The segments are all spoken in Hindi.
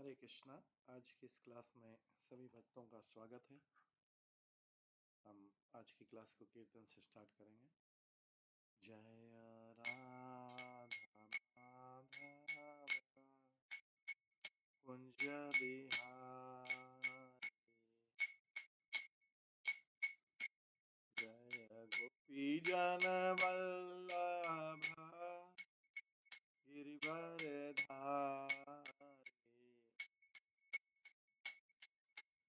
हरे कृष्णा। आज की इस क्लास में सभी भक्तों का स्वागत है। हम आज की क्लास को कीर्तन से स्टार्ट करेंगे। जय राधा माधव कुंज बिहारी, जय गोपी जन वल्लभ गिरिवरधारी,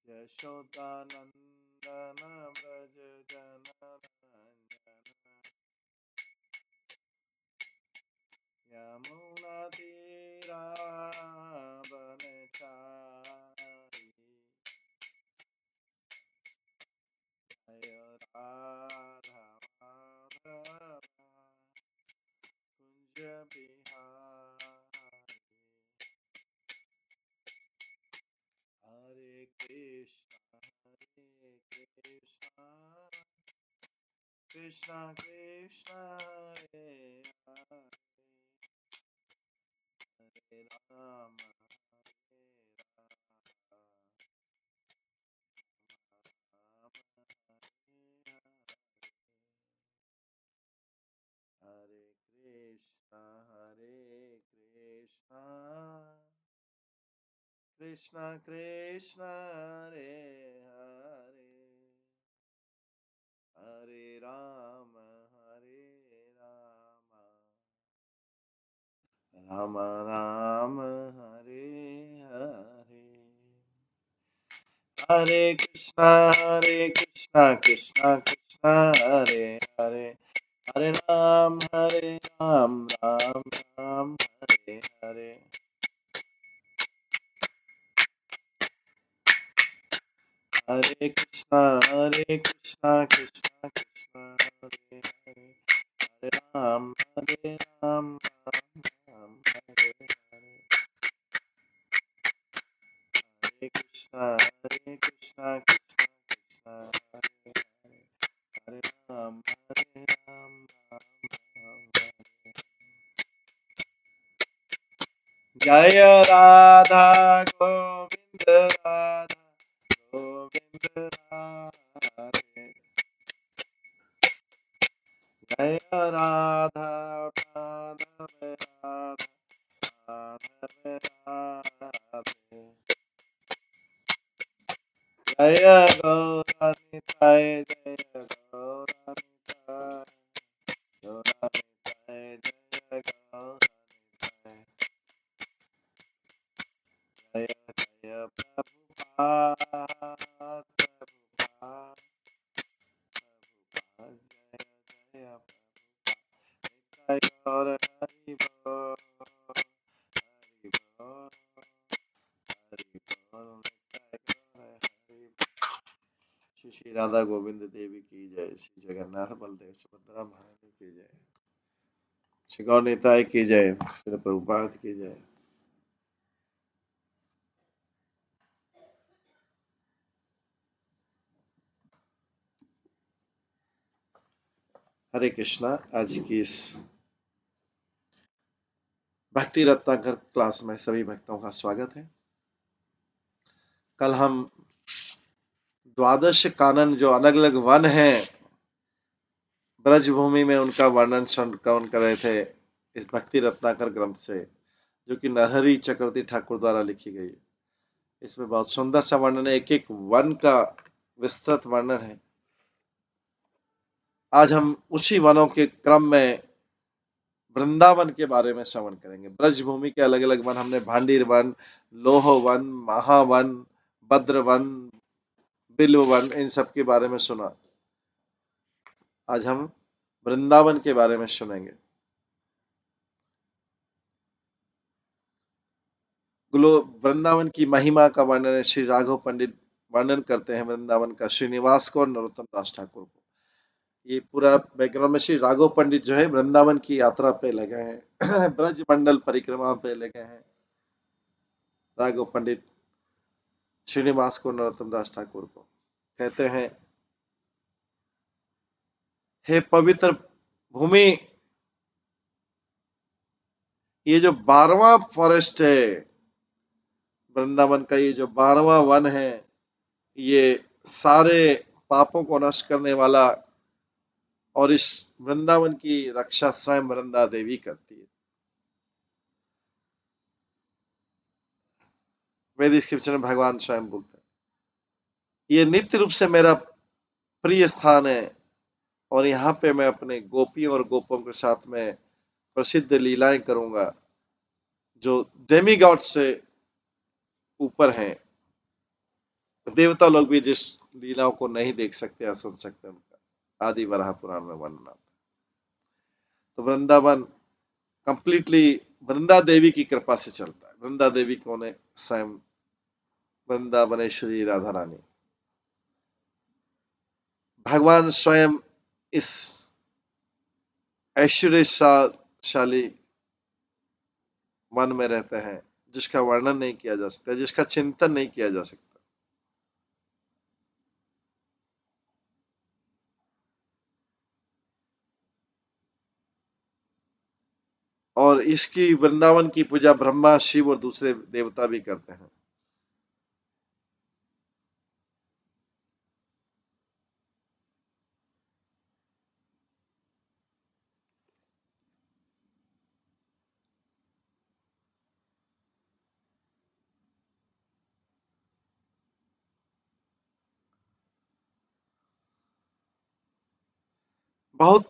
यशोदानंदन व्रज जनरंजन, यमुना तीरावनचारी, जय राधा माधव कुंज बिहारी। हरे कृष्णा कृष्णा कृष्णा हरे हरे, हरे राम राम हरे कृष्णा कृष्णा कृष्णा हरे हरे, हरे राम राम राम हरे हरे। हरे कृष्णा कृष्णा कृष्णा हरे हरे, हरे राम राम राम हरे हरे। हरे कृष्णा कृष्णा कृष्णा हरे हरे, हरे राम राम राम हरे हरे। हरे कृष्णा कृष्णा कृष्णा हरे हरे, हरे राम राम राम हरे। जय राधा गोविंद राधा गोविंद राधे, जय राधा माधव राधा माधव राधे, जय गौरनिताय जय गौरनिताय गौरनिताय जय गौरनिताय, जय जय प्रभुपाद प्रभुपाद प्रभुपाद, जय जय प्रभुपाद। निताय गौर हरि बोल हरि बोल हरि बोल, निताय गौर हरि बोल। श्री श्री राधा गोविंद देवी की जय, श्री जगन्नाथ बलदेव सुभद्रा महारानी की जय, श्री गौर निताय की जय, श्री प्रभुपाद की जय। हरे कृष्णा। आज की इस भक्ति रत्नाकर क्लास में सभी भक्तों का स्वागत है। कल हम द्वादश कानन जो अलग अलग वन हैं ब्रजभूमि में, उनका वर्णन श्रवण कर रहे थे इस भक्ति रत्नाकर ग्रंथ से, जो कि नरहरि चक्रवर्ती ठाकुर द्वारा लिखी गई है। इसमें बहुत सुंदर सा वर्णन है, एक एक वन का विस्तृत वर्णन है। आज हम उसी वनों के क्रम में वृंदावन के बारे में श्रवण करेंगे। ब्रजभूमि के अलग अलग वन हमने भांडीर वन, लोह वन, महावन, भद्र वन, बिल्व वन, इन सब के बारे में सुना। आज हम वृंदावन के बारे में सुनेंगे। वृंदावन की महिमा का वर्णन है, श्री राघव पंडित वर्णन करते हैं वृंदावन का, श्रीनिवास को और नरोत्तम दास ठाकुर को। ये पूरा बैकग्राउंड में श्री राघव पंडित जो है वृंदावन की यात्रा पे लगे हैं ब्रज मंडल परिक्रमा पे लगे हैं। राघव पंडित श्रीनिवास को नरोत्तम दास ठाकुर को कहते हैं, हे पवित्र भूमि, ये जो 12वां फॉरेस्ट है वृंदावन का ये जो 12वां वन है, ये सारे पापों को नष्ट करने वाला, और इस वृंदावन की रक्षा स्वयं वृंदा देवी करती है। वेद स्क्रिप्चर में भगवान स्वयं बोलते हैं, ये नित्य रूप से मेरा प्रिय स्थान है, और यहाँ पे मैं अपने गोपियों और गोपों के साथ में प्रसिद्ध लीलाएं करूंगा, जो डेमी गॉड से ऊपर हैं। देवता लोग भी जिस लीलाओं को नहीं देख सकते या सुन सकते, उनका आदि वराह पुराण में वर्णन आता है। तो वृंदावन कंप्लीटली वृंदा देवी की कृपा से चलता है। वृंदा देवी कौन है? स्वयं वृंदावनेश्वरी राधा रानी। भगवान स्वयं इस ऐश्वर्यशाली वन में रहते हैं, जिसका वर्णन नहीं किया जा सकता, जिसका चिंतन नहीं किया जा सकता। और इसकी वृंदावन की पूजा ब्रह्मा, शिव और दूसरे देवता भी करते हैं। बहुत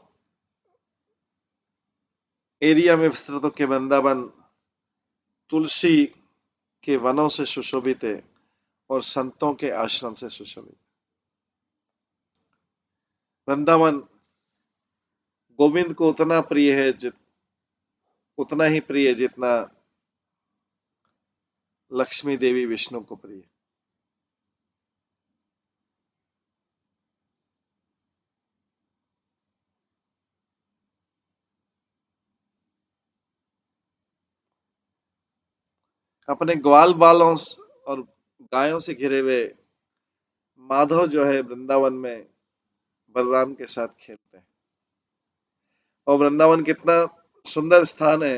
एरिया में विस्तृत होकर वृंदावन तुलसी के वनों से सुशोभित है और संतों के आश्रम से सुशोभित। वृंदावन गोविंद को उतना प्रिय है, उतना ही प्रिय है जितना लक्ष्मी देवी विष्णु को प्रिय। अपने ग्वाल बालों और गायों से घिरे हुए माधव जो है वृंदावन में बलराम के साथ खेलते हैं। और वृंदावन कितना सुंदर स्थान है,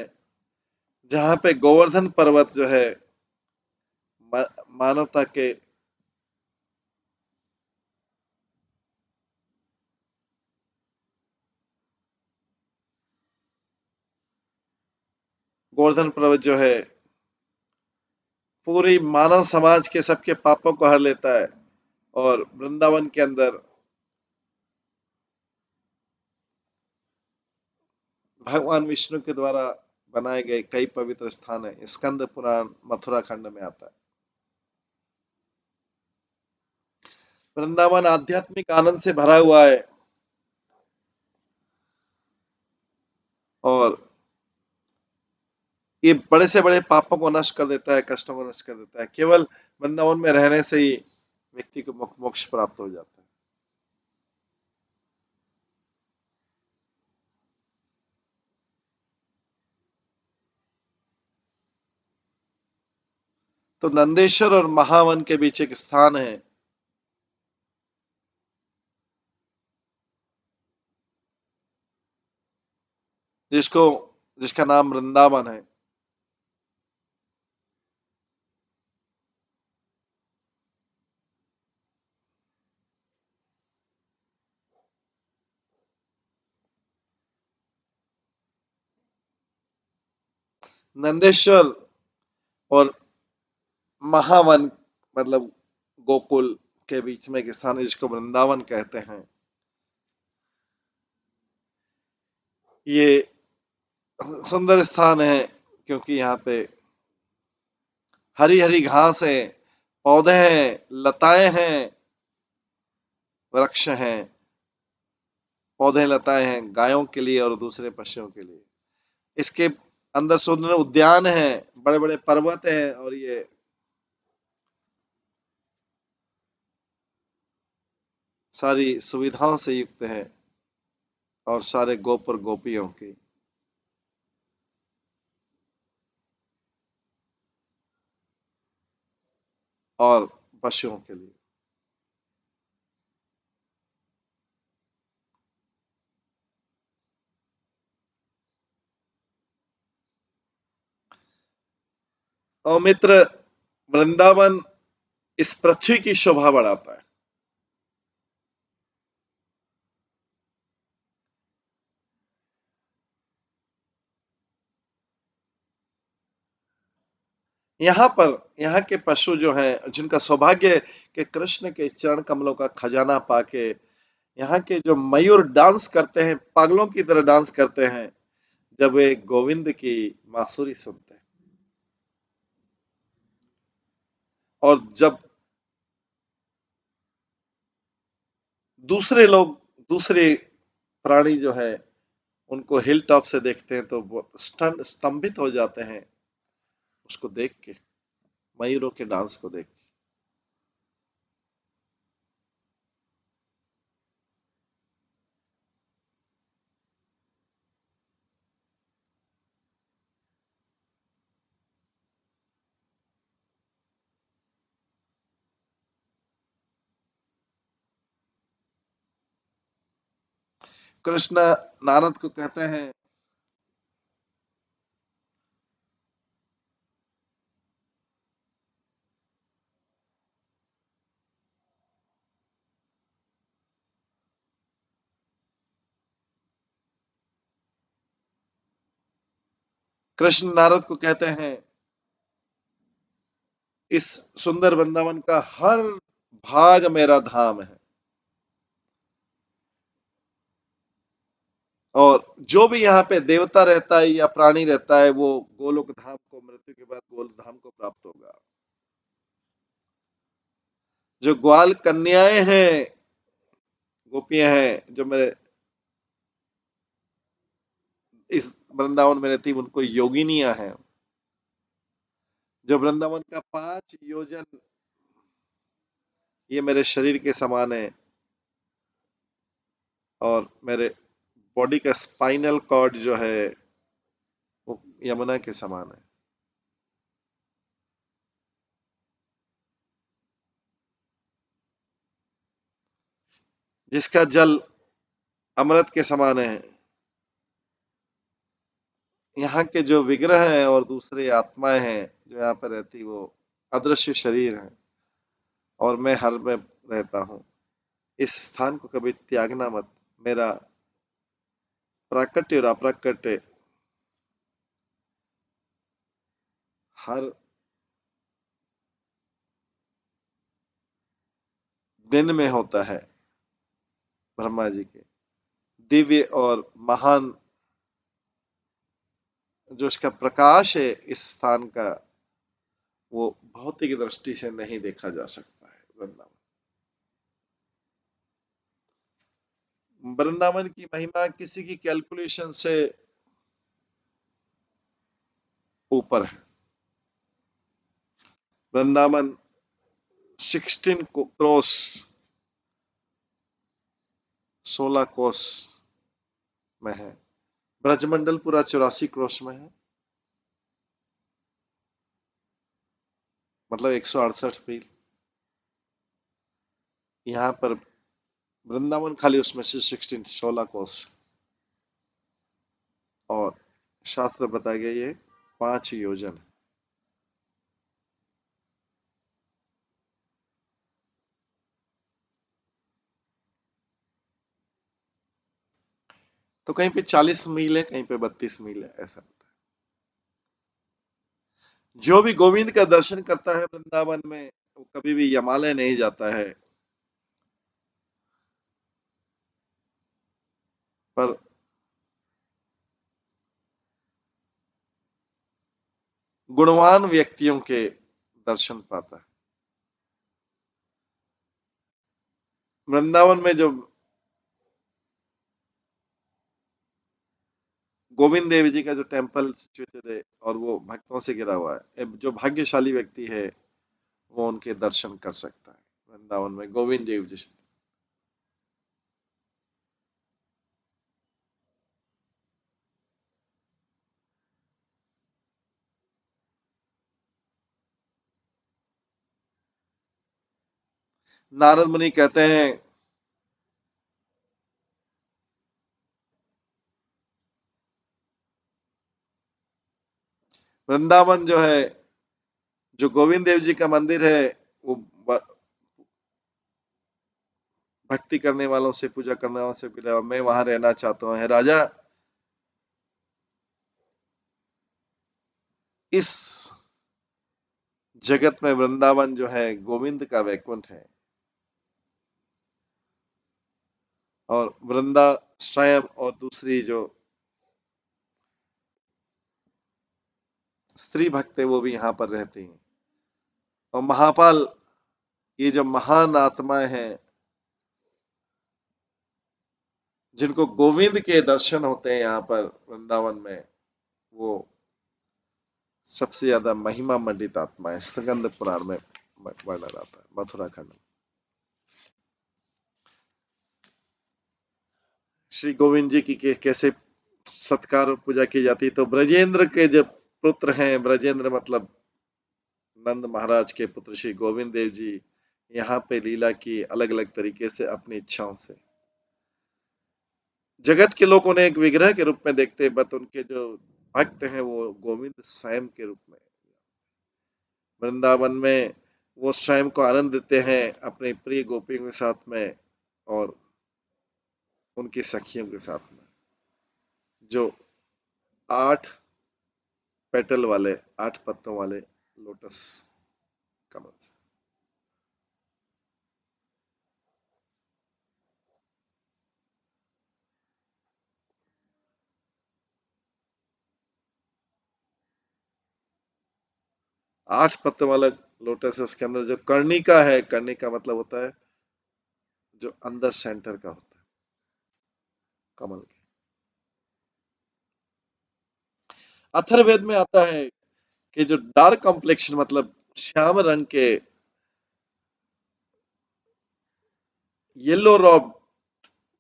जहां पे गोवर्धन पर्वत जो है मानवता के गोवर्धन पर्वत जो है पूरी मानव समाज के सबके पापों को हर लेता है। और वृंदावन के अंदर भगवान विष्णु के द्वारा बनाए गए कई पवित्र स्थान है। स्कंद पुराण मथुरा खंड में आता है। वृंदावन आध्यात्मिक आनंद से भरा हुआ है, और ये बड़े से बड़े पापों को नष्ट कर देता है, कष्टों को नष्ट कर देता है। केवल वृंदावन में रहने से ही व्यक्ति को मोक्ष प्राप्त हो जाता है। तो नंदेश्वर और महावन के बीच एक स्थान है, जिसको जिसका नाम वृंदावन है। नंदेश्वर और महावन मतलब गोकुल के बीच में एक स्थान है, जिसको वृंदावन कहते हैं। ये सुंदर स्थान है क्योंकि यहाँ पे हरी हरी घास है, पौधे हैं, लताएं हैं, वृक्ष हैं, पौधे लताएं हैं गायों के लिए और दूसरे पशुओं के लिए। इसके अंदर सुंदर उद्यान है, बड़े बड़े पर्वत हैं, और ये सारी सुविधाओं से युक्त है, और सारे गोप और गोपियों की और पशुओं के लिए। और मित्र, वृंदावन इस पृथ्वी की शोभा बढ़ाता है। यहाँ पर यहाँ के पशु जो हैं, जिनका सौभाग्य है कि कृष्ण के चरण कमलों का खजाना पाके, यहाँ के जो मयूर डांस करते हैं, पागलों की तरह डांस करते हैं जब वे गोविंद की बांसुरी सुनते हैं। और जब दूसरे लोग, दूसरे प्राणी जो है, उनको हिल टॉप से देखते हैं तो वो स्तंभित हो जाते हैं उसको देख के, मयूरों के डांस को देख के। कृष्ण नारद को कहते हैं, कृष्ण नारद को कहते हैं, इस सुंदर वृंदावन का हर भाग मेरा धाम है, और जो भी यहाँ पे देवता रहता है या प्राणी रहता है वो गोलोक धाम को, मृत्यु के बाद गोलोक धाम को प्राप्त होगा। जो ग्वाल कन्याएं हैं, गोपियां हैं, जो मेरे इस वृंदावन में रहती, उनको योगिनियां हैं। जो वृंदावन का 5 योजन, ये मेरे शरीर के समान है, और मेरे बॉडी का स्पाइनल कॉर्ड जो है वो यमुना के समान है। जिसका जल अमृत के समान है। यहाँ के जो विग्रह हैं और दूसरे आत्माएं हैं जो यहाँ पर रहती, वो अदृश्य शरीर हैं, और मैं हर में रहता हूँ। इस स्थान को कभी त्यागना मत। मेरा प्राकट्य और अप्राकट्य हर दिन में होता है। ब्रह्मा जी के दिव्य और महान जो इसका प्रकाश है इस स्थान का, वो भौतिक दृष्टि से नहीं देखा जा सकता है। वृंदावन, वृंदावन की महिमा किसी की कैलकुलेशन से ऊपर है। वृंदावन 16 क्रॉस 16 कोस में है। ब्रजमंडल पूरा 84 क्रॉस में है, मतलब 168 मील। यहाँ पर वृंदावन खाली उसमें से 16 कोस, और शास्त्र बताया गया ये 5 योजन। तो कहीं पे 40 मील है, कहीं पे 32 मील है, ऐसा होता है। जो भी गोविंद का दर्शन करता है वृंदावन में, वो कभी भी यमालय नहीं जाता है। पर गुणवान व्यक्तियों के दर्शन पाता है। वृंदावन में जो गोविंद देव जी का जो टेम्पल सिचुएटेड है, और वो भक्तों से घिरा हुआ है, जो भाग्यशाली व्यक्ति है वो उनके दर्शन कर सकता है वृंदावन में गोविंद देव जी से। नारद मुनि कहते हैं, वृंदावन जो है, जो गोविंद देव जी का मंदिर है वो भक्ति करने वालों से, पूजा करने वालों से मिला। मैं वहां रहना चाहता हूँ। राजा, इस जगत में वृंदावन जो है गोविंद का वैकुंठ है, और वृंदा स्वयं और दूसरी जो स्त्री भक्त है वो भी यहाँ पर रहती हैं। और महापाल, ये जो महान आत्माएं हैं जिनको गोविंद के दर्शन होते हैं यहाँ पर वृंदावन में, वो सबसे ज्यादा महिमा मंडित आत्मा है। स्कंद पुराण में वर्णन आता है, मथुरा खंड में। श्री गोविंद जी की कैसे सत्कार और पूजा की जाती है। तो ब्रजेंद्र के जो पुत्र हैं, ब्रजेंद्र मतलब नंद महाराज के पुत्र श्री गोविंद देव जी यहाँ पे लीला की अलग अलग तरीके से अपनी इच्छाओं से। जगत के लोग उन्हें एक विग्रह के रूप में देखते हैं, बट उनके जो भक्त हैं वो गोविंद स्वयं के रूप में वृंदावन में वो स्वयं को आनंद देते हैं अपने प्रिय गोपियों के साथ में और उनकी सखियों के साथ में, जो 8 पेटल वाले, 8 पत्तों वाले लोटस कमल से। 8 पत्तों वाला लोटस है, उसके अंदर जो कर्णिका है, कर्णिका मतलब होता है जो अंदर सेंटर का होता है कमल के। अथर्ववेद में आता है कि जो डार्क कॉम्प्लेक्शन मतलब श्याम रंग के, येलो रॉब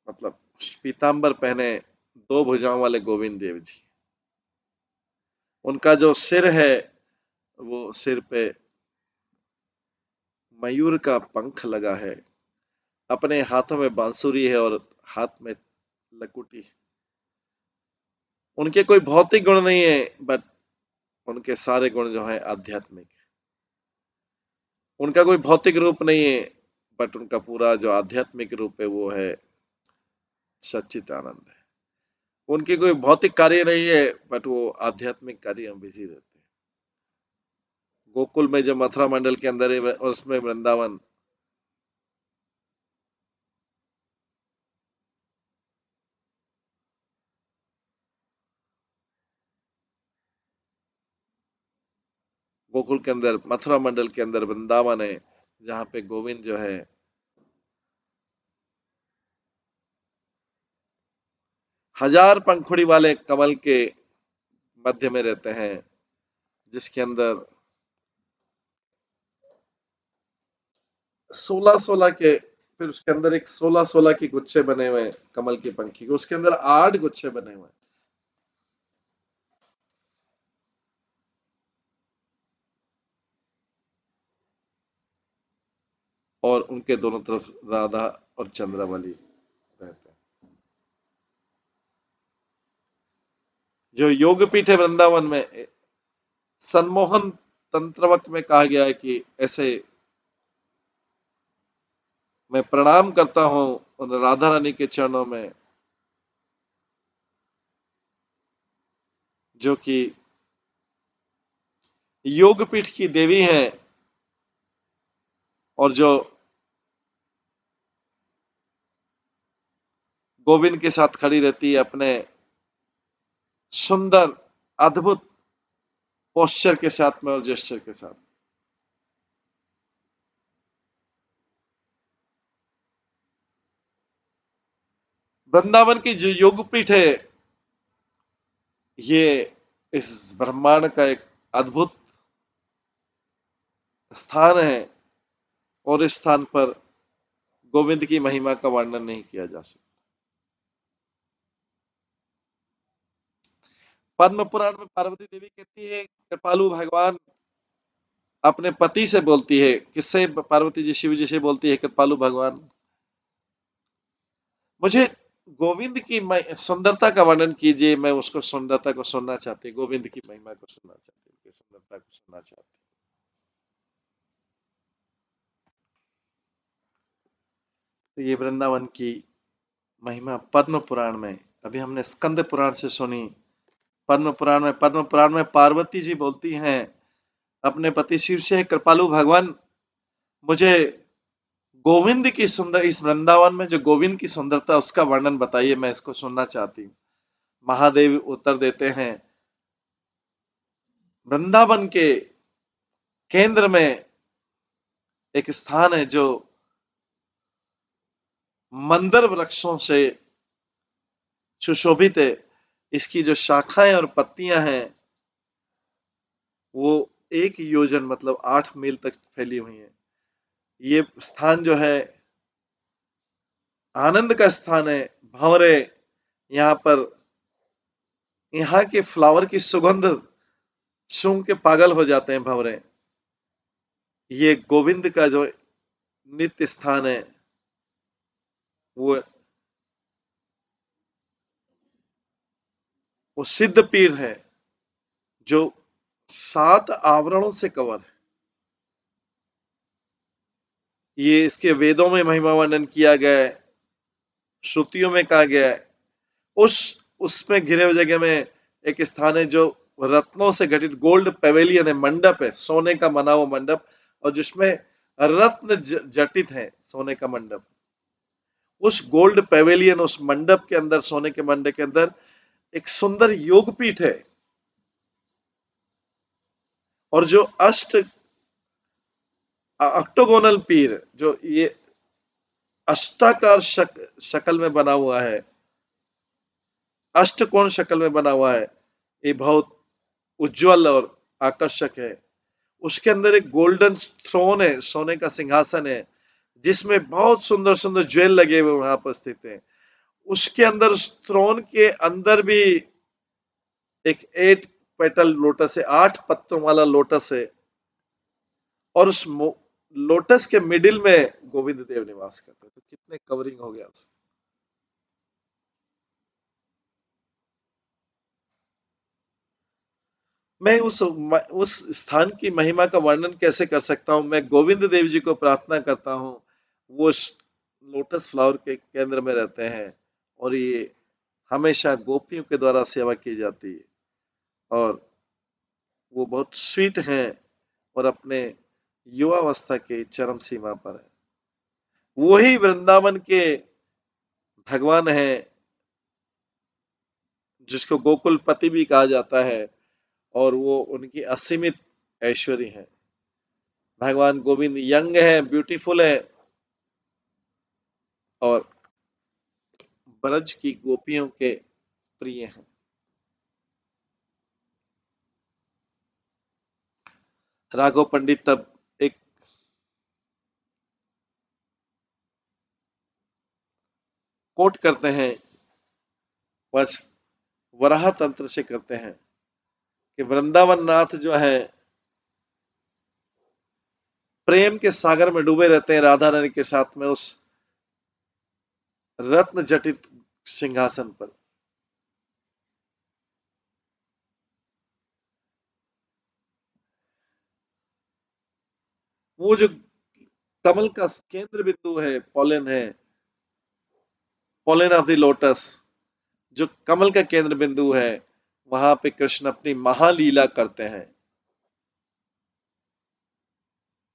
मतलब पीतांबर पहने, 2 भुजाओं वाले गोविंद देव जी, उनका जो सिर है वो सिर पे मयूर का पंख लगा है, अपने हाथों में बांसुरी है और हाथ में लकुटी। उनके कोई भौतिक गुण नहीं है, बट उनके सारे गुण जो है आध्यात्मिक। उनका कोई भौतिक रूप नहीं है, बट उनका पूरा जो आध्यात्मिक रूप है वो है सच्चित आनंद है। उनकी कोई भौतिक कार्य नहीं है, बट वो आध्यात्मिक कार्य में बिजी रहते हैं। गोकुल में जो मथुरा मंडल के अंदर है और उसमें वृंदावन, गोकुल के अंदर मथुरा मंडल के अंदर वृंदावन है, जहां पे गोविंद जो है हजार पंखुड़ी वाले कमल के मध्य में रहते हैं, जिसके अंदर 16-16 के, फिर उसके अंदर एक 16-16 के गुच्छे बने हुए हैं कमल की पंखी के, उसके अंदर 8 गुच्छे बने हुए हैं। और उनके दोनों तरफ राधा और चंद्रावली रहते हैं। जो योगपीठ है वृंदावन में, संमोहन तंत्रवत में कहा गया है कि ऐसे मैं प्रणाम करता हूं उन राधा रानी के चरणों में, जो कि योगपीठ की देवी हैं और जो गोविंद के साथ खड़ी रहती है अपने सुंदर अद्भुत पोस्चर के साथ में और जेस्चर के साथ। वृंदावन की जो योगपीठ है, ये इस ब्रह्मांड का एक अद्भुत स्थान है, और इस स्थान पर गोविंद की महिमा का वर्णन नहीं किया जा सकता। पद्म पुराण में पार्वती देवी कहती है, कृपालु भगवान अपने पति से बोलती है, किससे? पार्वती जी शिव जी से बोलती है, कृपालु भगवान मुझे गोविंद की सुंदरता का वर्णन कीजिए, मैं उसको सुंदरता को सुनना चाहती, गोविंद की महिमा को सुनना चाहती, उनकी सुंदरता को सुनना चाहती। ये वृंदावन की महिमा पद्म पुराण में, अभी हमने स्कंद पुराण से सुनी। पद्म पुराण में पार्वती जी बोलती हैं अपने पति शिव से, कृपालु भगवान, मुझे गोविंद की सुंदर, इस वृंदावन में जो गोविंद की सुंदरता उसका वर्णन बताइए, मैं इसको सुनना चाहती हूँ। महादेव उत्तर देते हैं, वृंदावन के केंद्र में एक स्थान है जो मंदर वृक्षों से सुशोभित है। इसकी जो शाखाएं और पत्तियां हैं वो 1 योजन मतलब 8 मील तक फैली हुई हैं। ये स्थान जो है आनंद का स्थान है। भंवरे यहाँ पर, यहाँ के फ्लावर की सुगंध सूंघ के पागल हो जाते हैं भंवरे। ये गोविंद का जो नित्य स्थान है वो वो सिद्ध पीर है जो 7 आवरणों से कवर है। ये इसके वेदों में महिमा वर्णन किया गया है, श्रुतियों में कहा गया है। उस उसमें घिरे हुए जगह में एक स्थान है जो रत्नों से घटित गोल्ड पेवेलियन है, मंडप है, सोने का बना हुआ मंडप, और जिसमें रत्न जटित है, सोने का मंडप। उस गोल्ड पेवेलियन, उस मंडप के अंदर, सोने के मंडप के अंदर एक सुंदर योगपीठ है। और जो ऑक्टोगोनल पीर, जो ये अष्टाकार शक्ल में बना हुआ है, अष्टकोण शक्ल में बना हुआ है, ये बहुत उज्जवल और आकर्षक है। उसके अंदर एक गोल्डन थ्रोन है, सोने का सिंहासन है, जिसमें बहुत सुंदर सुंदर ज्वेल लगे हुए वहां पर स्थित हैं। उसके अंदर, उस थ्रोन के अंदर भी एक 8 पेटल लोटस है, 8 पत्तों वाला लोटस है। और उस लोटस के मिडिल में गोविंद देव निवास करते हैं। तो कितने कवरिंग हो गया उसमें। मैं उस स्थान की महिमा का वर्णन कैसे कर सकता हूँ। मैं गोविंद देव जी को प्रार्थना करता हूँ, वो लोटस फ्लावर के केंद्र में रहते हैं, और ये हमेशा गोपियों के द्वारा सेवा की जाती है, और वो बहुत स्वीट हैं और अपने युवावस्था के चरम सीमा पर है। वही वृंदावन के भगवान है जिसको गोकुलपति भी कहा जाता है, और वो उनकी असीमित ऐश्वर्य है। भगवान गोविंद यंग है, ब्यूटीफुल है, और ब्रज की गोपियों के प्रिय हैं। राघव पंडित तब एक कोट करते हैं, वर्ष वराह तंत्र से करते हैं, कि वृंदावन नाथ जो है प्रेम के सागर में डूबे रहते हैं राधा रानी के साथ में, उस रत्न जटित सिंहासन पर। वो जो कमल का केंद्र बिंदु है, पोलन ऑफ द लोटस, जो कमल का केंद्र बिंदु है, वहां पे कृष्ण अपनी महालीला करते हैं।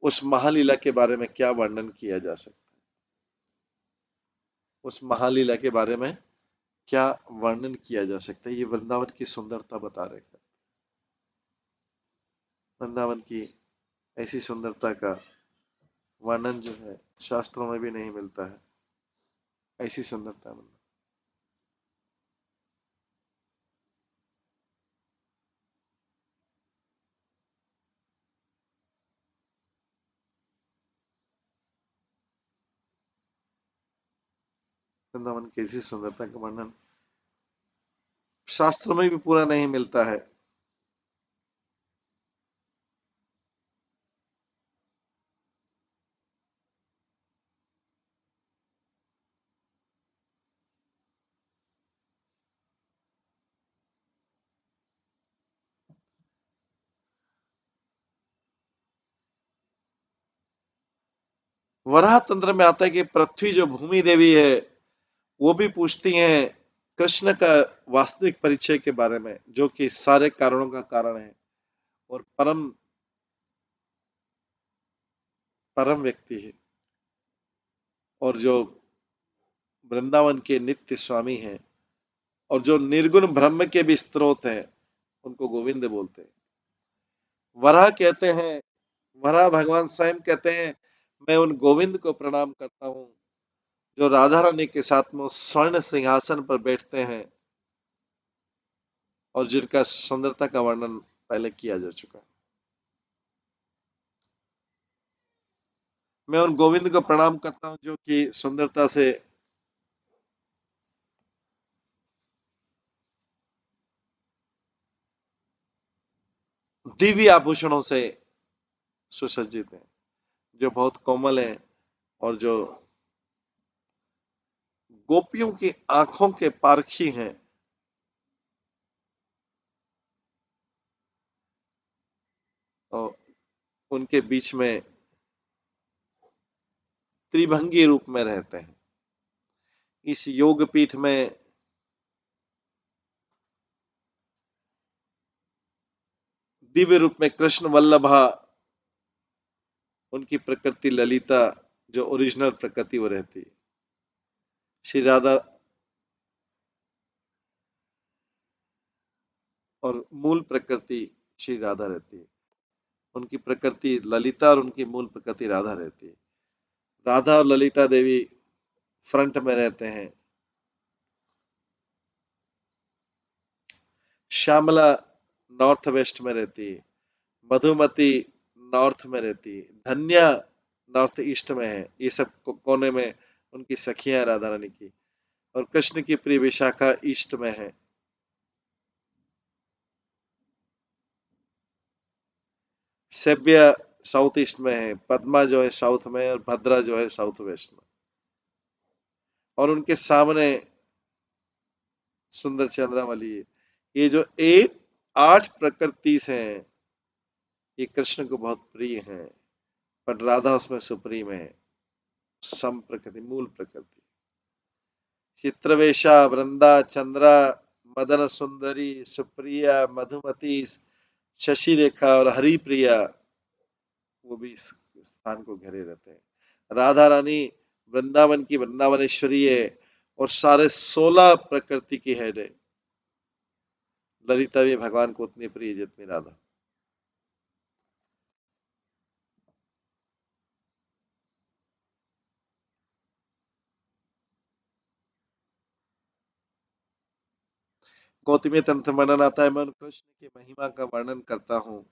उस महालीला के बारे में क्या वर्णन किया जा सकता है। उस महालीला के बारे में क्या वर्णन किया जा सकता है। ये वृंदावन की सुंदरता बता रहे हैं। वृंदावन की ऐसी सुंदरता का वर्णन जो है शास्त्रों में भी नहीं मिलता है। ऐसी सुंदरता वृंदावन की ऐसी सुंदरता का वर्णन शास्त्रों में भी पूरा नहीं मिलता है। वराह तंत्र में आता है कि पृथ्वी जो भूमि देवी है वो भी पूछती हैं कृष्ण का वास्तविक परिचय के बारे में, जो कि सारे कारणों का कारण है और परम परम व्यक्ति है और जो वृंदावन के नित्य स्वामी हैं और जो निर्गुण ब्रह्म के भी स्रोत हैं, उनको गोविंद बोलते हैं। वराह कहते हैं, वराह भगवान स्वयं कहते हैं, मैं उन गोविंद को प्रणाम करता हूँ जो राधा रानी के साथ में उस स्वर्ण सिंहासन पर बैठते हैं और जिनका सुंदरता का वर्णन पहले किया जा चुका है। मैं उन गोविंद को प्रणाम करता हूँ जो कि सुंदरता से दिव्य आभूषणों से सुसज्जित हैं, जो बहुत कोमल हैं और जो गोपियों की आंखों के पारखी हैं और उनके बीच में त्रिभंगी रूप में रहते हैं। इस योग पीठ में दिव्य रूप में कृष्ण वल्लभा, उनकी प्रकृति ललिता, जो ओरिजिनल प्रकृति वो रहती है। श्री राधा और मूल प्रकृति श्री राधा रहती है। उनकी प्रकृति ललिता और उनकी मूल प्रकृति राधा रहती है। राधा और ललिता देवी फ्रंट में रहते हैं। श्यामला नॉर्थ वेस्ट में रहती है। मधुमती नॉर्थ में रहती है। धन्या नॉर्थ ईस्ट में है। ये सब कोने में उनकी सखियां राधा रानी की। और कृष्ण की प्रिय विशाखा ईस्ट में है। सेव्या साउथ ईस्ट में है। पद्मा जो है साउथ में और भद्रा जो है साउथ वेस्ट में। और उनके सामने सुंदर चंद्रावली है। ये जो एक आठ प्रकृति से हैं, ये कृष्ण को बहुत प्रिय हैं, पर राधा उसमें सुप्रीम है। सम प्रकृति, मूल प्रकृति। चित्रवेशा, वृंदा, चंद्रा, मदन सुंदरी, सुप्रिया, मधुमती, शशि रेखा और हरिप्रिया, वो भी इस स्थान को घेरे रहते हैं। राधा रानी वृंदावन की वृंदावनेश्वरी है और सारे 16 प्रकृति की हेड है। ललिता भी भगवान को उतनी प्रिय जितनी राधा। गौतमी तंत्र वर्णन आता है, मैं उन कृष्ण की महिमा का वर्णन करता हूँ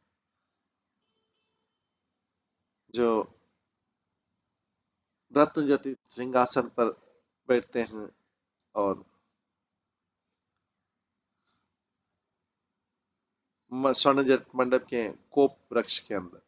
जो रत्न जटित सिंहासन पर बैठते हैं और स्वर्ण जट मंडप के कोप वृक्ष के अंदर।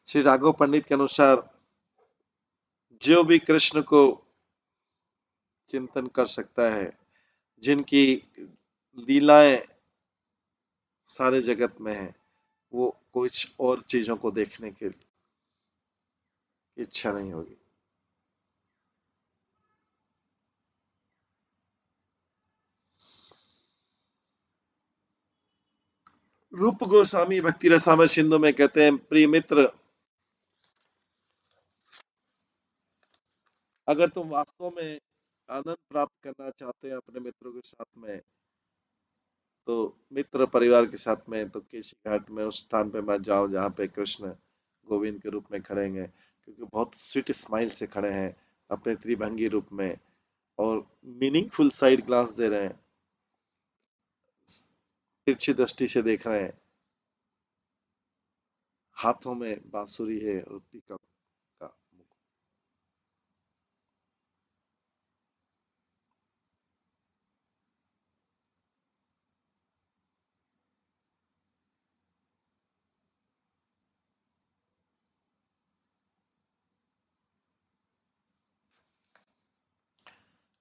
श्री राघव पंडित के अनुसार जो भी कृष्ण को चिंतन कर सकता है, जिनकी लीलाएं सारे जगत में है, वो कुछ और चीजों को देखने की इच्छा नहीं होगी। रूप गोस्वामी भक्ति रसामृत सिंधु में कहते हैं, प्रिय मित्र, अगर तुम वास्तव में आनंद प्राप्त करना चाहते हैं अपने मित्रों के साथ में, तो मित्र परिवार के साथ में तो केशी घाट में उस स्थान पे मत जाओ जहाँ पे कृष्ण गोविंद के रूप में खड़े हैं, क्योंकि बहुत स्वीट स्माइल से खड़े हैं अपने त्रिभंगी रूप में और मीनिंगफुल साइड ग्लांस दे रहे हैं, तिरछी दृष्टि से देख रहे हैं। हाथों में बांसुरी है और पीकॉक का मुकुट।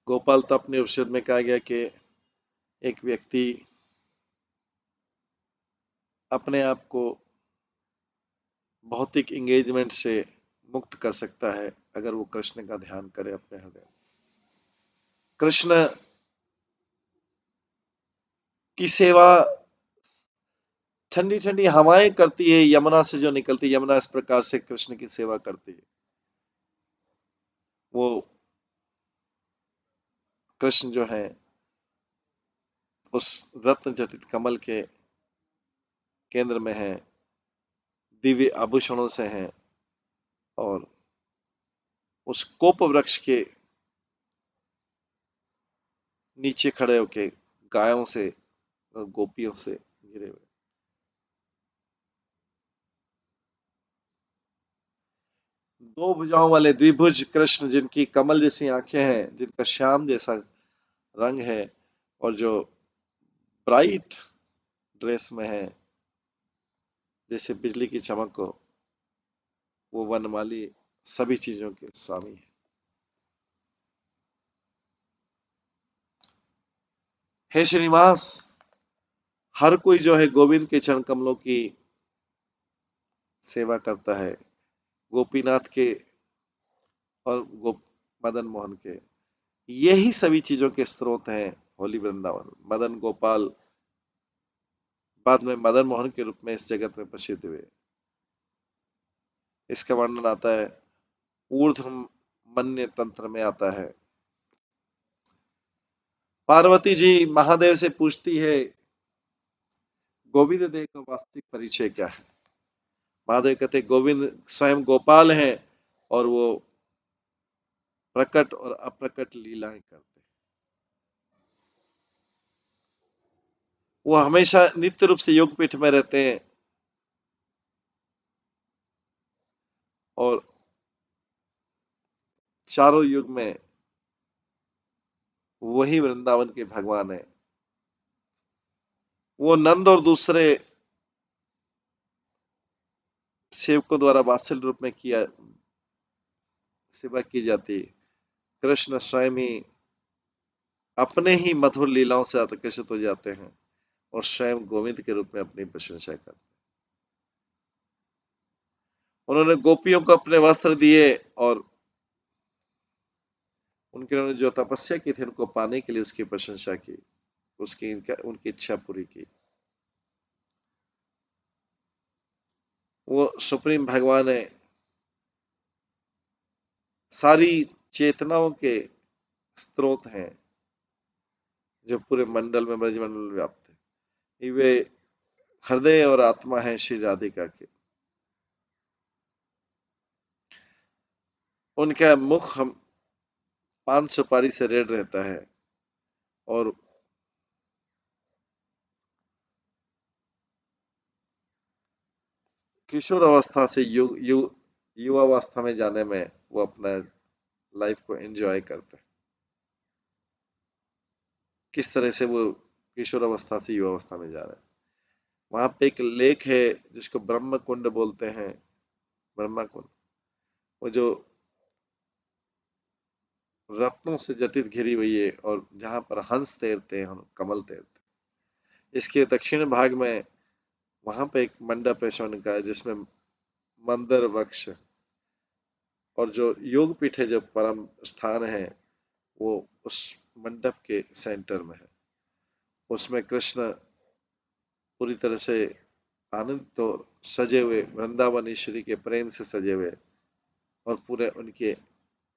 गोपाल तो अपने उपनिषद में कहा गया कि एक व्यक्ति अपने आप को भौतिक एंगेजमेंट से मुक्त कर सकता है अगर वो कृष्ण का ध्यान करे अपने हृदय। कृष्ण की सेवा ठंडी ठंडी हवाएं करती है, यमुना से जो निकलती है, यमुना इस प्रकार से कृष्ण की सेवा करती है। वो कृष्ण जो है उस रत्न जटित कमल के केंद्र में है, दिव्य आभूषणों से हैं, और उस कोप वृक्ष के नीचे खड़े होके गायों से और गोपियों से घिरे हुए। दो भुजाओं वाले द्विभुज कृष्ण, जिनकी कमल जैसी आंखें हैं, जिनका श्याम जैसा रंग है, और जो ब्राइट ड्रेस में है जैसे बिजली की चमक हो, वो वनमाली सभी चीजों के स्वामी है। हे श्रीनिवास, हर कोई जो है गोविंद के चरण कमलों की सेवा करता है, गोपीनाथ के और मदन मोहन के। यही सभी चीजों के स्रोत हैं होली वृंदावन। मदन गोपाल बाद में मदन मोहन के रूप में इस जगत में प्रसिद्ध हुए। इसका वर्णन आता है ऊर्ध्व मन्य तंत्र में आता है। पार्वती जी महादेव से पूछती है, गोविंद देव का वास्तविक परिचय क्या है? महादेव कहते गोविंद स्वयं गोपाल हैं, और वो प्रकट और अप्रकट लीलाएं करते हैं। वो हमेशा नित्य रूप से योग पीठ में रहते हैं, और चारों युग में वही वृंदावन के भगवान है। वो नंद और दूसरे सेवकों द्वारा वात्सल्य रूप में किया सेवा की जाती। कृष्ण स्वयं ही अपने ही मधुर लीलाओं से आकर्षित हो जाते हैं, और स्वयं गोविंद के रूप में अपनी प्रशंसा करते हैं। उन्होंने गोपियों को अपने वस्त्र दिए, और उन्होंने जो तपस्या की थी उनको पाने के लिए उसकी प्रशंसा की, उनकी इच्छा पूरी की। वो सुप्रीम भगवान है, सारी चेतनाओं के स्रोत हैं, जो पूरे मंडल में ब्रजमंडल में व्याप्त है। वे हृदय और आत्मा है श्री राधिका के। उनका मुख हम पान सुपारी से रेड रहता है, और किशोर अवस्था से युवावस्था में जाने में वो अपना लाइफ को एंजॉय करते हैं। किस तरह से वो किशोर अवस्था से युवा अवस्था में जा रहे हैं। वहां पे एक लेक है जिसको ब्रह्म कुंड बोलते हैं, ब्रह्मा कुंड। वो जो रत्नों से जटित घिरी हुई है, और जहां पर हंस तैरते हैं, हम कमल तैरते हैं। इसके दक्षिण भाग में वहां पे एक मंडप है स्वर्ण का, जिसमें मंदर वृक्ष, और जो योग पीठ है, जो परम स्थान है, वो उस मंडप के सेंटर में है। उसमें कृष्ण पूरी तरह से आनंद तो सजे हुए, वृंदावन ईश्वरी के प्रेम से सजे हुए, और पूरे उनके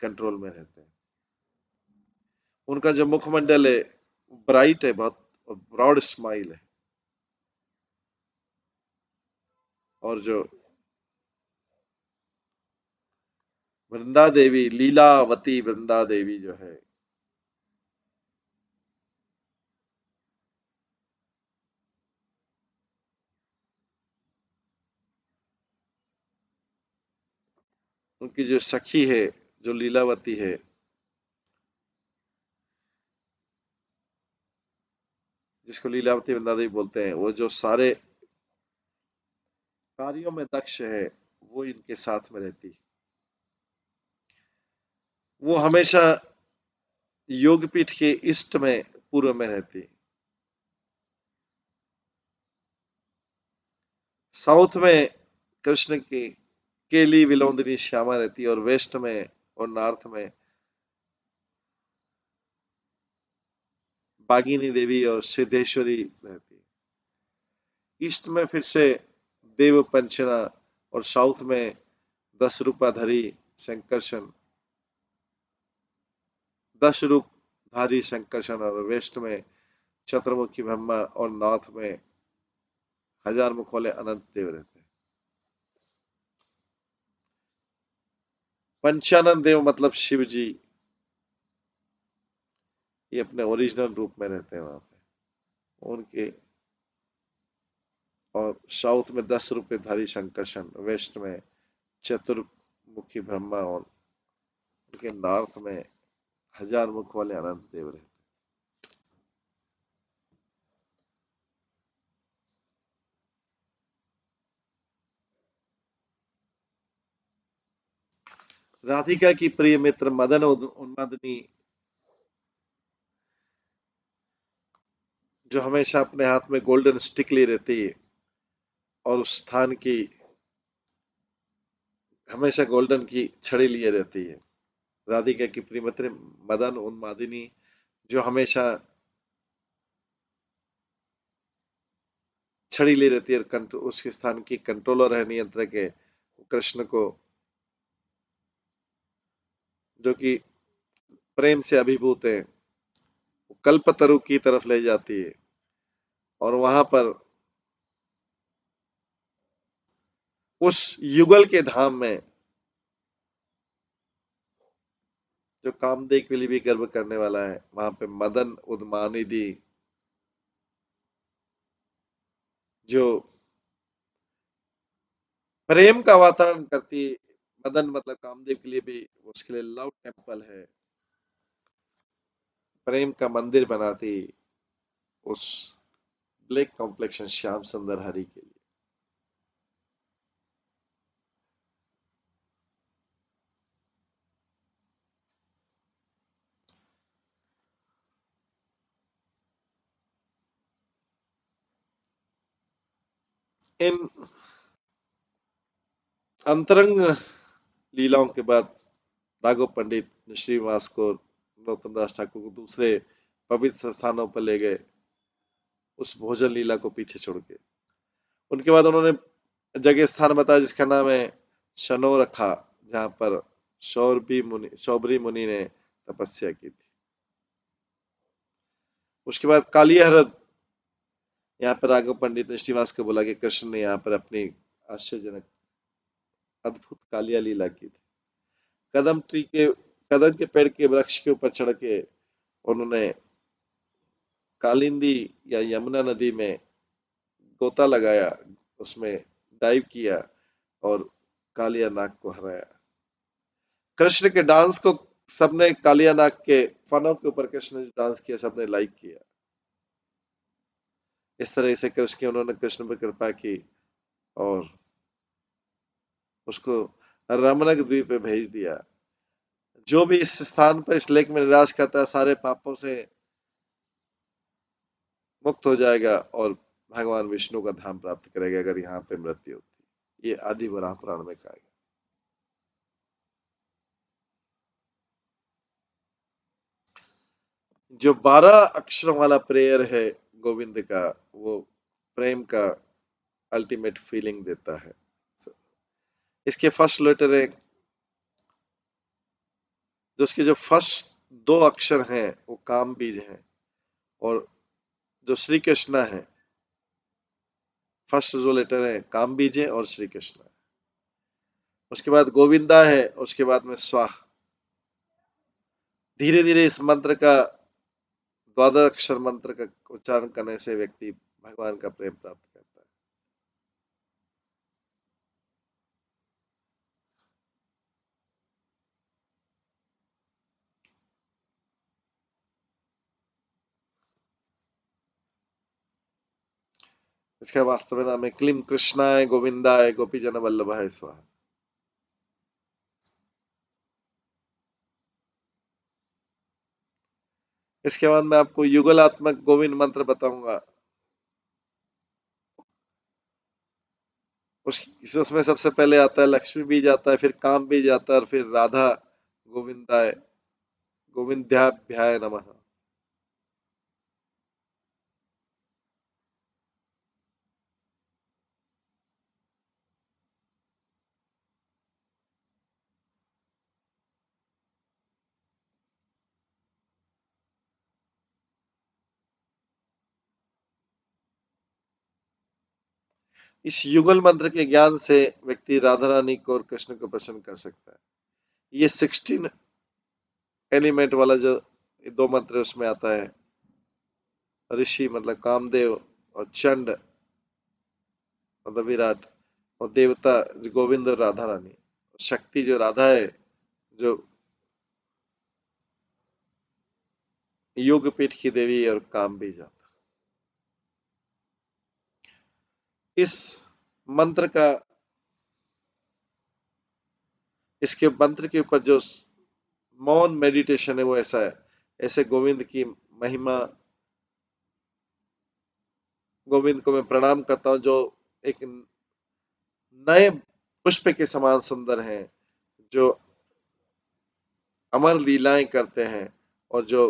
कंट्रोल में रहते हैं। उनका जो मुखमंडल है ब्राइट है बहुत, और ब्रॉड स्माइल है। और जो वृंदा देवी, लीलावती वृंदा देवी जो है, उनकी जो सखी है, जो लीलावती है, जिसको लीलावती वृंदा देवी बोलते हैं, वो जो सारे कार्यों में दक्ष है, वो इनके साथ में रहती। वो हमेशा योगपीठ के ईस्ट में पूर्व में रहती है। साउथ में कृष्ण की केली विलोंदिनी श्यामा रहती है, और वेस्ट में और नॉर्थ में बागिनी देवी और सिद्धेश्वरी रहती है। ईस्ट में फिर से देव पंचना, और साउथ में 10 रूपाधारी शंकरशन, 10 रूपधारी शंकरशन, और वेस्ट में चतुर्मुखी ब्रह्मा, और नॉर्थ में 1000 मुख वाले अनंत देव रहते हैं। पंचानन देव मतलब शिव जी, ये अपने ओरिजिनल रूप में रहते हैं वहां पे उनके। और साउथ में 10 रूपधारी शंकरशन, वेस्ट में चतुर्मुखी ब्रह्मा, और उनके नॉर्थ में 1000 मुख वाले अनंत देव रहते हैं। राधिका की प्रिय मित्र मदन उन्मादनी, जो हमेशा अपने हाथ में गोल्डन स्टिक ली रहती है, और उस स्थान की हमेशा गोल्डन की छड़ी लिए रहती है। राधिका की प्रिय मित्र मदन उन्मादिनी, जो हमेशा छड़ी ली रहती है, उसके स्थान की कंट्रोलर है, नियंत्रक है कृष्ण को, जो कि प्रेम से अभिभूत है, कल्पतरु की तरफ ले जाती है। और वहां पर उस युगल के धाम में, जो कामदेव के लिए भी गर्व करने वाला है, वहां पे मदन उन्मादिनी, जो प्रेम का वातावरण करती, मदन मतलब कामदेव के लिए भी उसके लिए लव टेम्पल है, प्रेम का मंदिर बनाती उस ब्लैक कॉम्प्लेक्शन श्याम सुंदर हरि के लिए। इन अंतरंग लीलाओं के बाद राघव पंडित ने श्रीनिवास को, नरोत्तम दास ठाकुर को दूसरे पवित्र स्थानों पर ले गए, उस भोजन लीला को पीछे छोड़ के। उनके बाद उन्होंने जगह स्थान बताया जिसका नाम है शनो रखा, जहां पर शौबरी मुनि ने तपस्या की थी। उसके बाद कालिया हृद, यहाँ पर राघव पंडित ने श्रीनिवास को बोला कि कृष्ण ने यहाँ पर अपनी आश्चर्यजनक अद्भुत कालिया लीला की थी। कदम ट्री के कदम के पेड़ के वृक्ष के ऊपर चढ़ के उन्होंने कालिंदी या यमुना नदी में गोता लगाया, उसमें डाइव किया, और कालिया नाग को हराया। कृष्ण के डांस को सबने, कालिया नाग के फनों के ऊपर कृष्ण ने डांस किया, सबने लाइक किया। इस तरह से कृष्ण की उन्होंने कृष्ण पर कृपा की, और उसको रमणक द्वीप पे भेज दिया। जो भी इस स्थान पर, इस लेक में निराश करता है, सारे पापों से मुक्त हो जाएगा, और भगवान विष्णु का धाम प्राप्त करेगा अगर यहाँ पे मृत्यु होती। ये आदि वराह पुराण में कहा गया। जो 12 अक्षरों वाला प्रेयर है गोविंद का, वो प्रेम का अल्टीमेट फीलिंग देता है। इसके फर्स्ट लेटर है, जो उसके जो फर्स्ट 2 अक्षर हैं वो काम बीज हैं, और जो श्री कृष्णा है, फर्स्ट जो लेटर है काम बीज है और श्री कृष्ण है। उसके बाद गोविंदा है, उसके बाद में स्वाह। धीरे धीरे इस मंत्र का, 12 अक्षर मंत्र का उच्चारण करने से व्यक्ति भगवान का प्रेम प्राप्त करता है। इसका वास्तविक नाम है क्लीम कृष्णाय गोविंदाय गोपी जन वल्लभाय स्वाहा। इसके बाद मैं आपको युगलात्मक गोविंद मंत्र बताऊंगा। उसमें सबसे पहले आता है लक्ष्मी बीज आता है, फिर काम बीज आता है और फिर राधा गोविंदाय गोविंद्याभ्याय नमः। इस युगल मंत्र के ज्ञान से व्यक्ति राधा रानी को और कृष्ण को प्रसन्न कर सकता है। ये 16 एलिमेंट वाला जो दो मंत्र उसमें आता है, ऋषि मतलब कामदेव और चंड मतलब विराट और देवता जो गोविंद और राधा रानी, शक्ति जो राधा है, जो योग पीठ की देवी और काम भी जाता। इस मंत्र का इसके मंत्र के ऊपर जो मौन मेडिटेशन है वो ऐसा है, ऐसे गोविंद की महिमा, गोविंद को मैं प्रणाम करता हूँ जो एक नए पुष्प के समान सुंदर हैं, जो अमर लीलाएं करते हैं और जो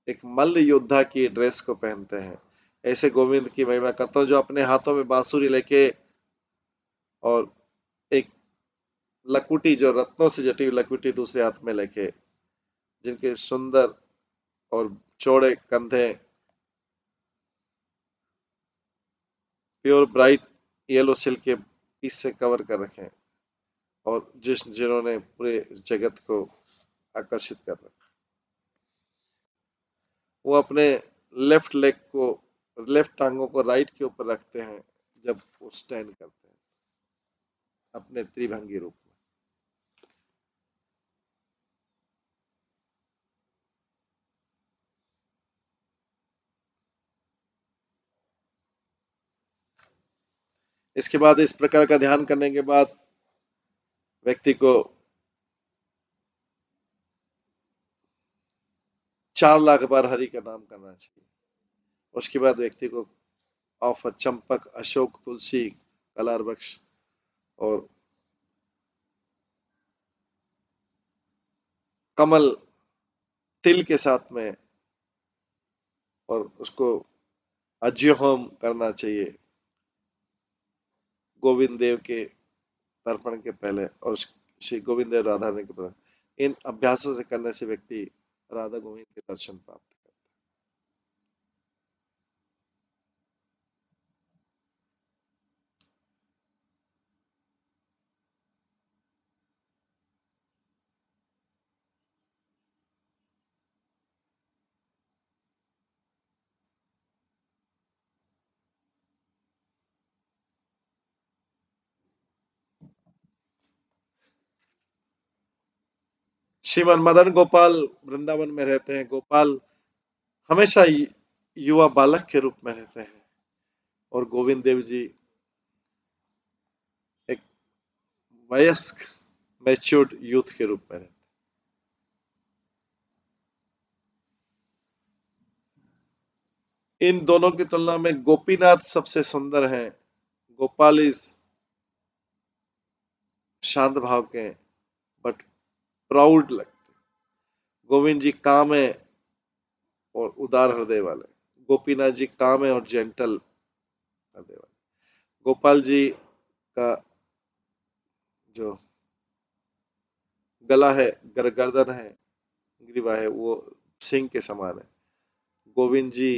एक मल्ल योद्धा की ड्रेस को पहनते हैं, ऐसे गोविंद की महिमा करता हूँ जो अपने हाथों में बांसुरी लेके और एक लकुटी जो रत्नों से जटी हुई लकुटी दूसरे हाथ में लेके, जिनके सुंदर और चौड़े कंधे प्योर ब्राइट येलो सिल्क के पीस से कवर कर रखे हैं और जिन्होंने पूरे जगत को आकर्षित कर रखा। वो अपने लेफ्ट लेग को, लेफ्ट टांगों को राइट के ऊपर रखते हैं जब वो स्टैंड करते हैं अपने त्रिभंगी रूप में। इसके बाद इस प्रकार का ध्यान करने के बाद व्यक्ति को 4 लाख बार हरि का नाम करना चाहिए। उसके बाद व्यक्ति को ऑफर चंपक, अशोक, तुलसी, कलार वृक्ष और कमल तिल के साथ में और उसको अज्य होम करना चाहिए गोविंद देव के तर्पण के पहले और श्री गोविंद देव राधा रानी के पहले। इन अभ्यासों से करने से व्यक्ति राधा गोविंद के दर्शन प्राप्त करता है। श्रीमान मदन गोपाल वृंदावन में रहते हैं। गोपाल हमेशा युवा बालक के रूप में रहते हैं और गोविंद देव जी एक वयस्क मैच्योर्ड यूथ के रूप में रहते हैं। इन दोनों की तुलना में गोपीनाथ सबसे सुंदर हैं। गोपाल इज शांत भाव के बट प्राउड लगते। गोविंद जी काम है और उदार हृदय वाले। गोपीनाथ जी काम है और जेंटल हृदय वाले। गोपाल जी का जो गला है, गर्दन है, ग्रीवा है, वो सिंह के समान है। गोविंद जी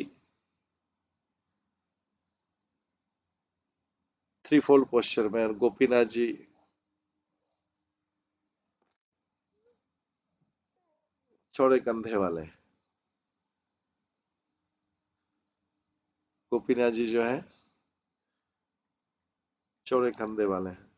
थ्री फोल्ड पोस्चर में और गोपीनाथ जी चौड़े कंधे वाले हैं। गोपीनाथ जी जो है चौड़े कंधे वाले हैं।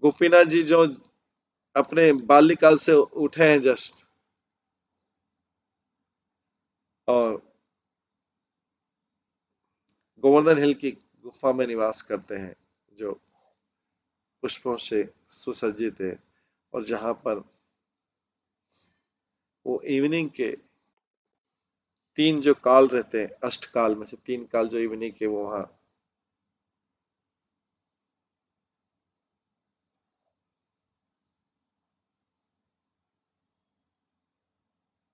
गोपीनाथ जी जो अपने बाल्यकाल से उठे हैं जस्ट और गोवर्धन हिल की गुफा में निवास करते हैं, जो पुष्पों से सुसज्जित है, और जहां पर वो इवनिंग के 3 जो काल रहते हैं, अष्टकाल में से 3 काल जो इवनिंग के, वो वहां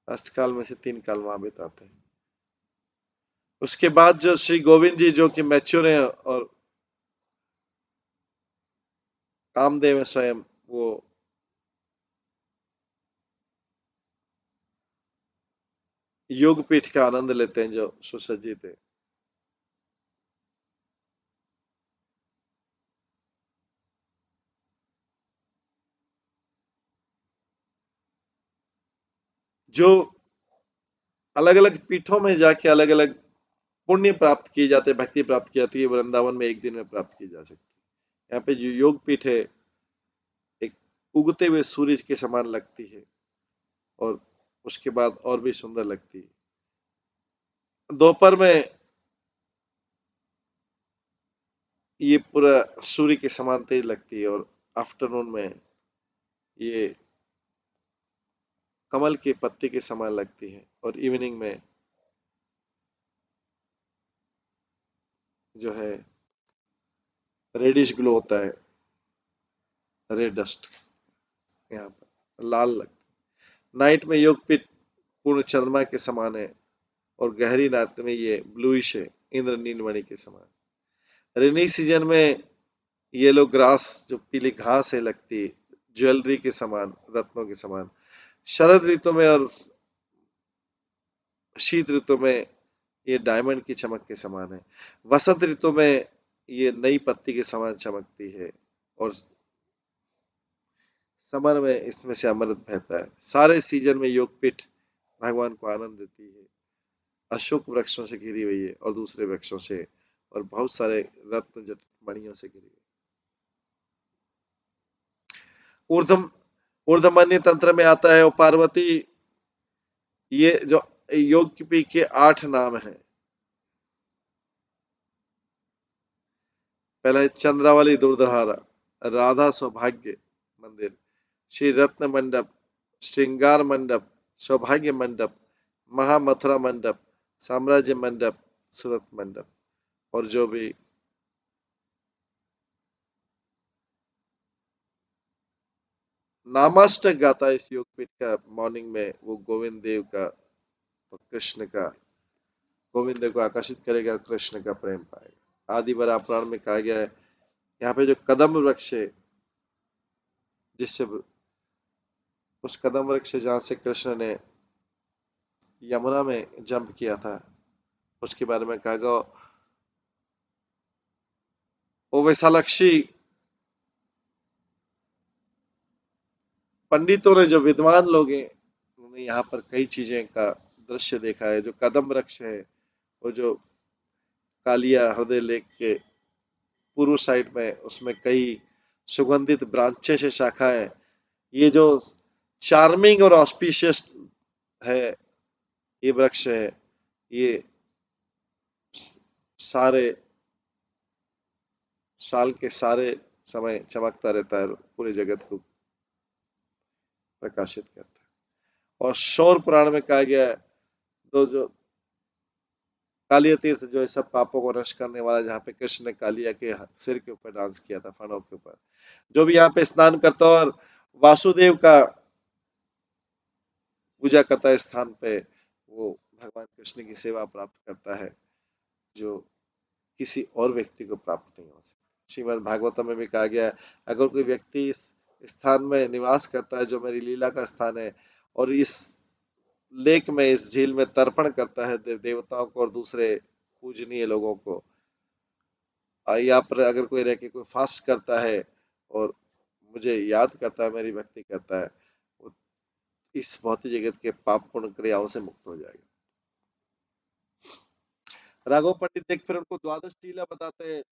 अष्टकाल में से 3 काल वहां बिताते हैं। उसके बाद जो श्री गोविंद जी, जो कि मैच्योर हैं और कामदेव है स्वयं, वो योग पीठ का आनंद लेते हैं जो सुसज्जित है। जो अलग अलग पीठों में जाके अलग अलग पुण्य प्राप्त किए जाते हैं, भक्ति प्राप्त की जाती है, वृंदावन में एक दिन में प्राप्त की जा सकती है। यहाँ पे जो योग पीठ है, एक उगते हुए सूरज के समान लगती है, और उसके बाद और भी सुंदर लगती है। दोपहर में ये पूरा सूर्य के समान तेज लगती है, और आफ्टरनून में ये कमल के पत्ते के समान लगती है, और इवनिंग में जो है रेडिश ग्लो होता है, रेड डस्ट यहाँ पर लाल लगता है। नाइट में योग पीठ पूर्ण चंद्रमा के समान है, और गहरी रात में ये ब्लूइश है, इंद्र नीलमणि के समान। रेनी सीजन में येलो ग्रास, जो पीली घास है, लगती है ज्वेलरी के समान, रत्नों के समान। शरद ऋतु में और शीत ऋतु में ये डायमंड की चमक के समान है। वसंत ऋतु में ये नई पत्ती के समान चमकती है, और समर में इसमें से अमृत बहता है। सारे सीजन में योगपीठ भगवान को आनंद देती है। अशोक वृक्षों से घिरी हुई है, और दूसरे वृक्षों से, और बहुत सारे रत्न जट मणियों से घिरी हुई है। ऊर्ध्वमन्य तंत्र में आता है, और पार्वती, ये जो योग पीठ के 8 नाम हैं। पहला है चंद्रावली दुर्धरा, राधा सौभाग्य मंदिर, श्री रत्न मंडप, श्रृंगार मंडप, सौभाग्य मंडप, महामथुरा मंडप, साम्राज्य मंडप, सूरत मंडप। और जो भी नामाष्टक गाता है इस योगपीठ का मॉर्निंग में, वो गोविंद देव का और कृष्ण का, गोविंद देव को आकर्षित करेगा, कृष्ण का प्रेम पाएगा। आदि बरा पुराण में कहा गया है, यहाँ पे जो कदम वृक्ष है, जिससे उस कदम वृक्ष से जहाँ से कृष्ण ने यमुना में जंप किया था, उसके बारे में कहा गया, वो वैशालक्षी पंडितों ने, जो विद्वान लोग हैं, उन्होंने यहाँ पर कई चीजें का दृश्य देखा है। जो कदम वृक्ष है, वो जो कालिया हृदय लेक के पूर्व साइड में, उसमें कई सुगंधित ब्रांचेस है, शाखाएं। ये जो चार्मिंग और ऑस्पिशियस है, ये वृक्ष है, ये सारे साल के सारे समय चमकता रहता है, पूरे जगत को प्रकाशित करता है। और शौर पुराण में कहा गया है, दो जो कालिया तीर्थ जो है, सब पापों को नष्ट करने वाला, जहाँ पे कृष्ण ने कालिया के सिर के ऊपर डांस किया था, फणों के ऊपर। जो भी यहाँ पे स्नान करता है और वासुदेव का पूजा करता है स्थान पे, वो भगवान कृष्ण की सेवा प्राप्त करता है, जो किसी और व्यक्ति को प्राप्त नहीं हो सकती। श्रीमद् भागवतम में भी कहा गया है, अगर कोई व्यक्ति इस स्थान में निवास करता है, जो मेरी लीला का स्थान है, और इस लेक में, इस झील में तर्पण करता है देवताओं को और दूसरे पूजनीय लोगों को, या पर अगर कोई रह के कोई फास्ट करता है और मुझे याद करता है, मेरी भक्ति करता है, वो इस भौतिक जगत के पाप पूर्ण क्रियाओं से मुक्त हो जाएगा। राघव पंडित एक फिर उनको द्वादश लीला बताते हैं,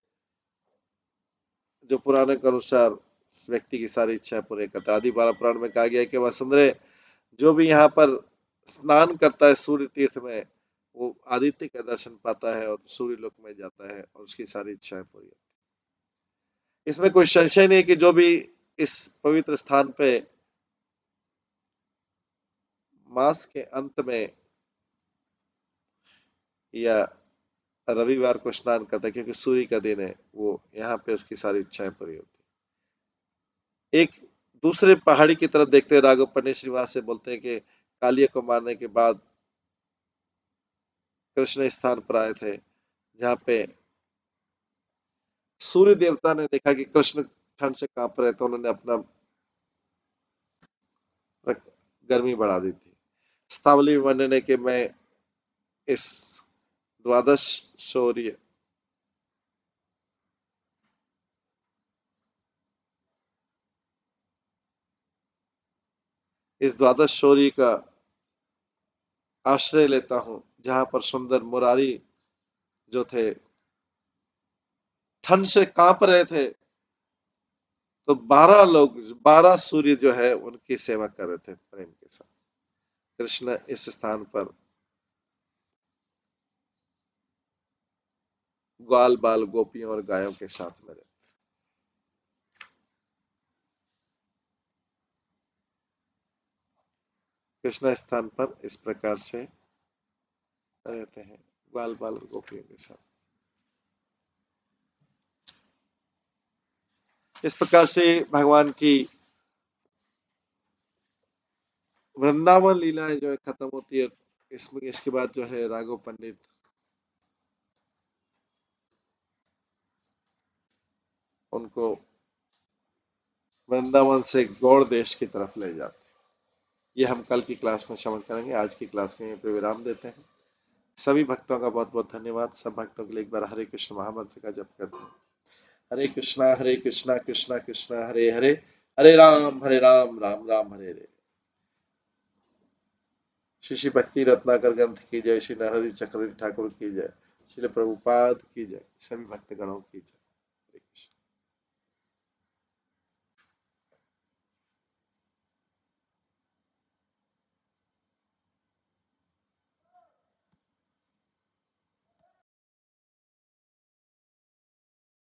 जो पुराने के अनुसार व्यक्ति की सारी इच्छा पूरे करता है। आदि बारह पुराण में कहा गया है कि वसुंधरे, जो भी यहाँ पर स्नान करता है सूर्य तीर्थ में, वो आदित्य का दर्शन पाता है और सूर्य लोक में जाता है और उसकी सारी इच्छाएं पूरी होती हैं। इसमें कोई संशय नहीं कि जो भी इस पवित्र स्थान पे मास के अंत में या रविवार को स्नान करता है, क्योंकि सूर्य का दिन है, वो यहाँ पे उसकी सारी इच्छाएं पूरी होती है। एक दूसरे पहाड़ी की तरफ देखते हैं, राघव पंडित श्रीवास से बोलते हैं कि कालिया को मारने के बाद कृष्ण इस स्थान पर आए थे, जहाँ पे सूर्य देवता ने देखा कि कृष्ण ठंड से कांप रहे, तो उन्होंने अपना गर्मी बढ़ा दी थी। स्थावली में वर्णन है कि मैं इस द्वादश शौर्य इस द्वादश शौर्य का आश्रय लेता हूँ, जहां पर सुंदर मुरारी जो थे ठंड से कांप रहे थे, तो 12 लोग, 12 सूर्य जो है उनकी सेवा कर रहे थे प्रेम के साथ। कृष्ण इस स्थान पर ग्वाल बाल गोपियों और गायों के साथ में रहते। कृष्ण स्थान पर इस प्रकार से रहते हैं, ग्वाल बाल और गोपियों के साथ। इस प्रकार से भगवान की वृंदावन लीलाएं जो है खत्म होती है। इसमें इसके बाद जो है राघव पंडित उनको वृंदावन से गौड़ देश की तरफ ले जाते हैं। ये हम कल की क्लास में श्रवण करेंगे। आज की क्लास में यहीं पे विराम देते हैं। सभी भक्तों का बहुत बहुत धन्यवाद। सब भक्तों के लिए एक बार हरे कृष्ण महामंत्र का जप करते हैं। हरे कृष्णा कृष्णा कृष्णा हरे हरे, हरे राम राम राम हरे हरे। श्री श्री भक्ति रत्नाकर ग्रंथ की जय, श्री नरहरि चक्रवर्ती ठाकुर की जय, श्री प्रभुपाद की जय, सभी भक्तगणों की जय।